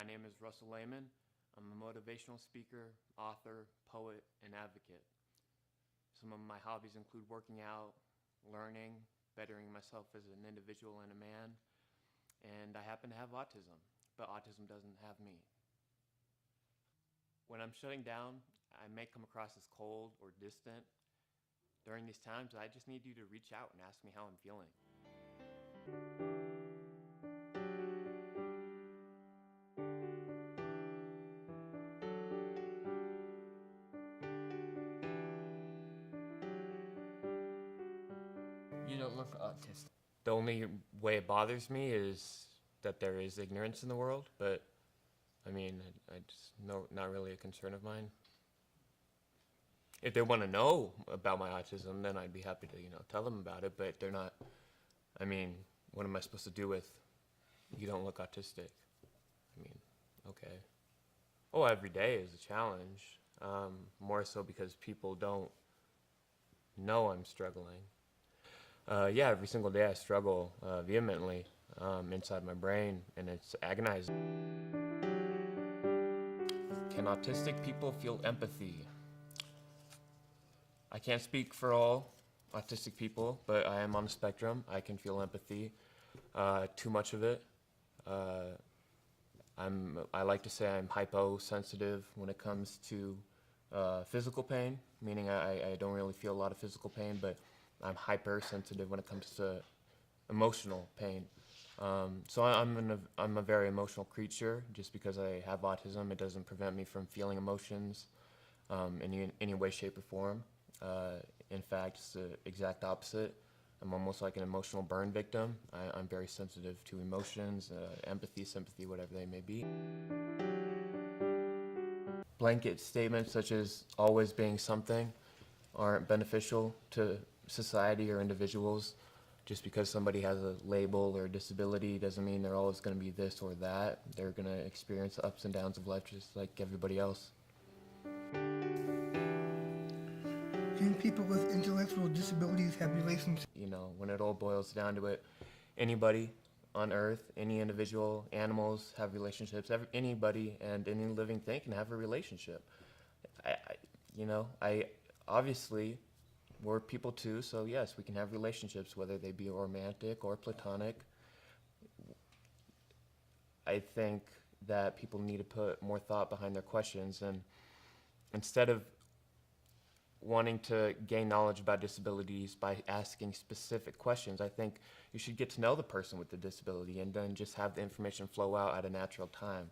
My name is Russell Lehmann. I'm a motivational speaker, author, poet, and advocate. Some of my hobbies include working out, learning, bettering myself as an individual and a man, and I happen to have autism, but autism doesn't have me. When I'm shutting down, I may come across as cold or distant. During these times, I just need you to reach out and ask me how I'm feeling. You don't look autistic. The only way it bothers me is that there is ignorance in the world, but I mean, I just not really a concern of mine. If they want to know about my autism, then I'd be happy to, tell them about it, but they're not, I mean, what am I supposed to do with, you don't look autistic? I mean, okay. Oh, every day is a challenge, more so because people don't know I'm struggling. Yeah, every single day I struggle vehemently inside my brain, and it's agonizing. Can autistic people feel empathy? I can't speak for all autistic people, but I am on the spectrum. I can feel empathy, too much of it. I like to say I'm hyposensitive when it comes to physical pain, meaning I don't really feel a lot of physical pain, but I'm hypersensitive when it comes to emotional pain. So I'm a very emotional creature. Just because I have autism, it doesn't prevent me from feeling emotions in any way, shape, or form. In fact, it's the exact opposite. I'm almost like an emotional burn victim. I'm very sensitive to emotions, empathy, sympathy, whatever they may be. Blanket statements such as always being something aren't beneficial to society or individuals. Just because somebody has a label or a disability doesn't mean they're always going to be this or that. They're going to experience the ups and downs of life just like everybody else. Can people with intellectual disabilities have relationships? When it all boils down to it, anybody on Earth, any individual, animals have relationships. Anybody and any living thing can have a relationship. I obviously, we're people too, so yes, we can have relationships, whether they be romantic or platonic. I think that people need to put more thought behind their questions, and instead of wanting to gain knowledge about disabilities by asking specific questions, I think you should get to know the person with the disability and then just have the information flow out at a natural time.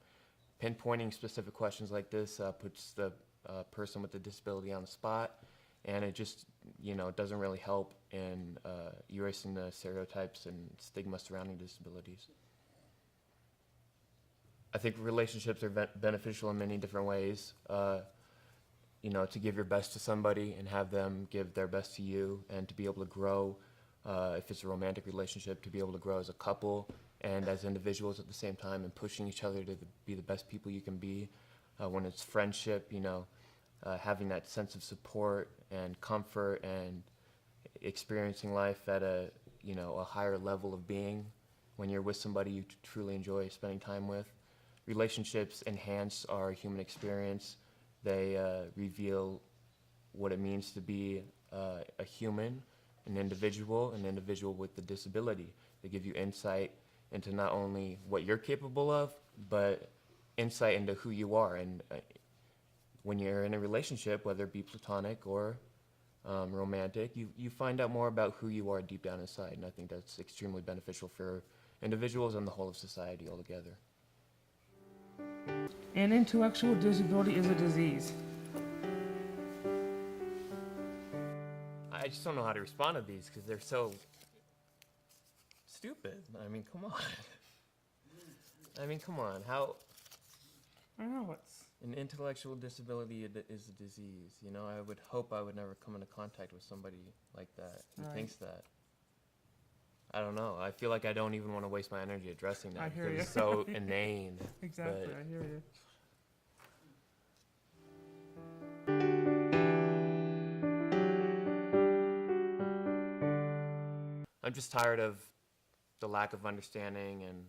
Pinpointing specific questions like this puts the person with the disability on the spot, and it just doesn't really help in erasing the stereotypes and stigma surrounding disabilities. I think relationships are beneficial in many different ways. To give your best to somebody and have them give their best to you, and to be able to grow, if it's a romantic relationship, to be able to grow as a couple and as individuals at the same time, and pushing each other to be the best people you can be. When it's friendship, having that sense of support and comfort and experiencing life at a higher level of being when you're with somebody you truly enjoy spending time with. Relationships enhance our human experience. They reveal what it means to be a human, an individual with a disability. They give you insight into not only what you're capable of, but insight into who you are. And when you're in a relationship, whether it be platonic or romantic, you find out more about who you are deep down inside. And I think that's extremely beneficial for individuals and the whole of society altogether. An intellectual disability is a disease. I just don't know how to respond to these because they're so stupid. I mean, come on. How I know it's... an intellectual disability is a disease. I would hope I would never come into contact with somebody like that who Right. thinks that. I don't know. I feel like I don't even want to waste my energy addressing that I hear because you. it's so inane. Exactly, But I hear you. I'm just tired of the lack of understanding and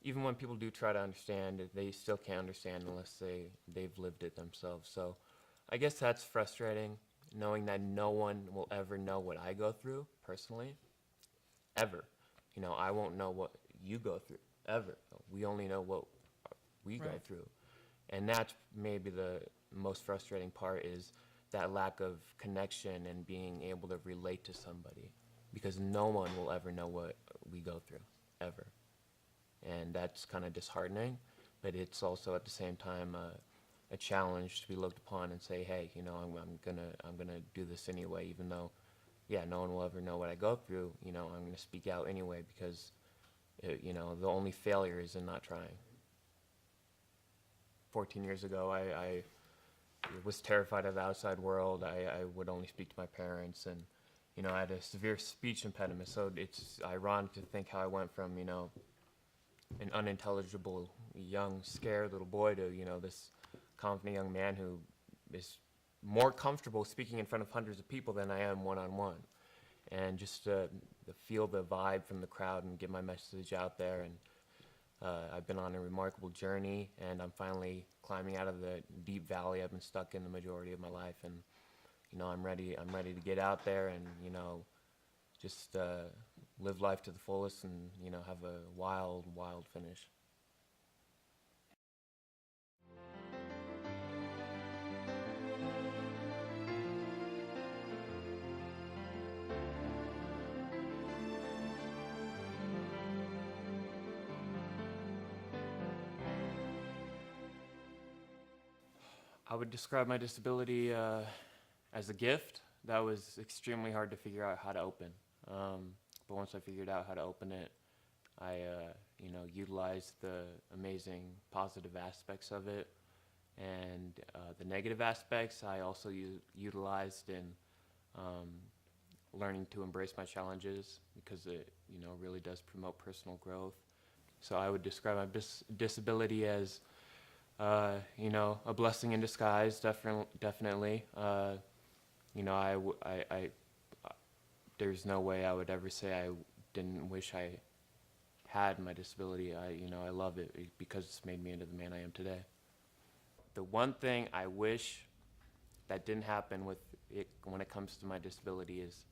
even when people do try to understand, they still can't understand unless they've lived it themselves. So I guess that's frustrating, knowing that no one will ever know what I go through personally, ever. You know, I won't know what you go through, ever. We only know what we go Right. through. And that's maybe the most frustrating part, is that lack of connection and being able to relate to somebody, because no one will ever know what we go through, ever. And that's kind of disheartening, but it's also at the same time a challenge to be looked upon and say, hey, you know, I'm gonna do this anyway, even though, yeah, no one will ever know what I go through. You know, I'm gonna speak out anyway, because you know, the only failure is in not trying. 14 years ago, I was terrified of the outside world. I would only speak to my parents, and you know, I had a severe speech impediment. So it's ironic to think how I went from, you know, an unintelligible, young, scared little boy to, you know, this confident young man who is more comfortable speaking in front of hundreds of people than I am one-on-one. And just to feel the vibe from the crowd and get my message out there. And I've been on a remarkable journey, and I'm finally climbing out of the deep valley I've been stuck in the majority of my life. And, you know, I'm ready to get out there and, you know, just live life to the fullest and, you know, have a wild, wild finish. I would describe my disability as a gift that was extremely hard to figure out how to open. But once I figured out how to open it, I, you know, utilized the amazing positive aspects of it, and the negative aspects I also utilized in learning to embrace my challenges, because it, you know, really does promote personal growth. So I would describe my disability as, you know, a blessing in disguise, definitely. You know, there's no way I would ever say I didn't wish I had my disability. You know, I love it because it's made me into the man I am today. The one thing I wish that didn't happen with it when it comes to my disability is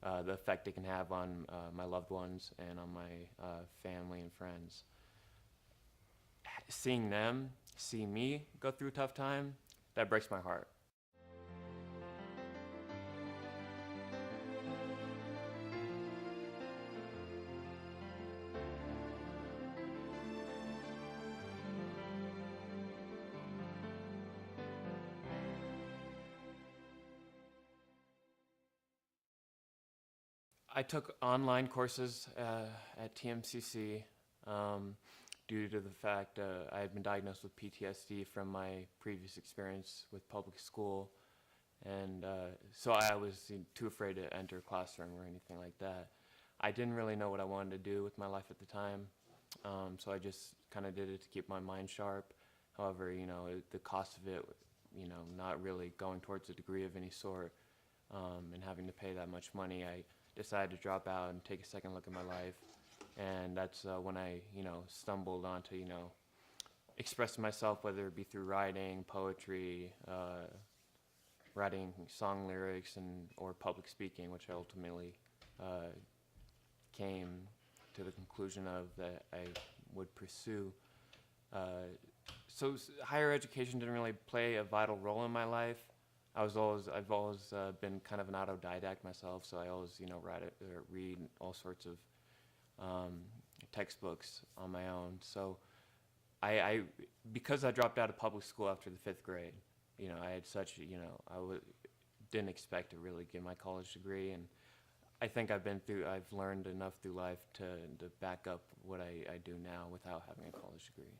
the effect it can have on my loved ones and on my family and friends. Seeing them see me go through a tough time, that breaks my heart. I took online courses at TMCC due to the fact I had been diagnosed with PTSD from my previous experience with public school. And so I was too afraid to enter a classroom or anything like that. I didn't really know what I wanted to do with my life at the time, so I just kind of did it to keep my mind sharp. However, you know, the cost of it, you know, not really going towards a degree of any sort, and having to pay that much money, I decided to drop out and take a second look at my life. And that's when I, you know, stumbled onto, you know, expressing myself, whether it be through writing, poetry, writing song lyrics, or public speaking, which I ultimately came to the conclusion of that I would pursue. So higher education didn't really play a vital role in my life. I've always been kind of an autodidact myself, so I always, you know, read all sorts of textbooks on my own. So because I dropped out of public school after the 5th grade, you know, I had such, you know, didn't expect to really get my college degree, and I think I've learned enough through life to back up what I do now without having a college degree.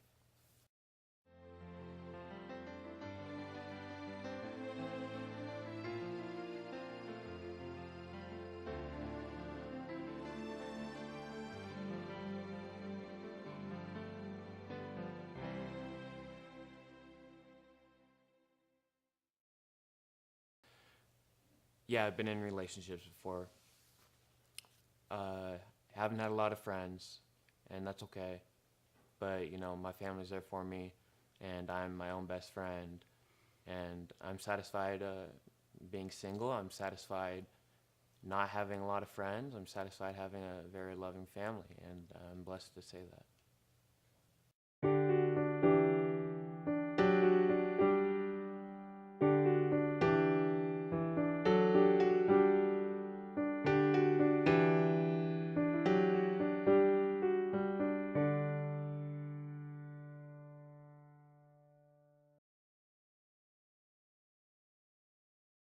Yeah, I've been in relationships before. Haven't had a lot of friends, and that's okay. but, you know, my family's there for me, and I'm my own best friend, and I'm satisfied being single. I'm satisfied not having a lot of friends. I'm satisfied having a very loving family, and I'm blessed to say that.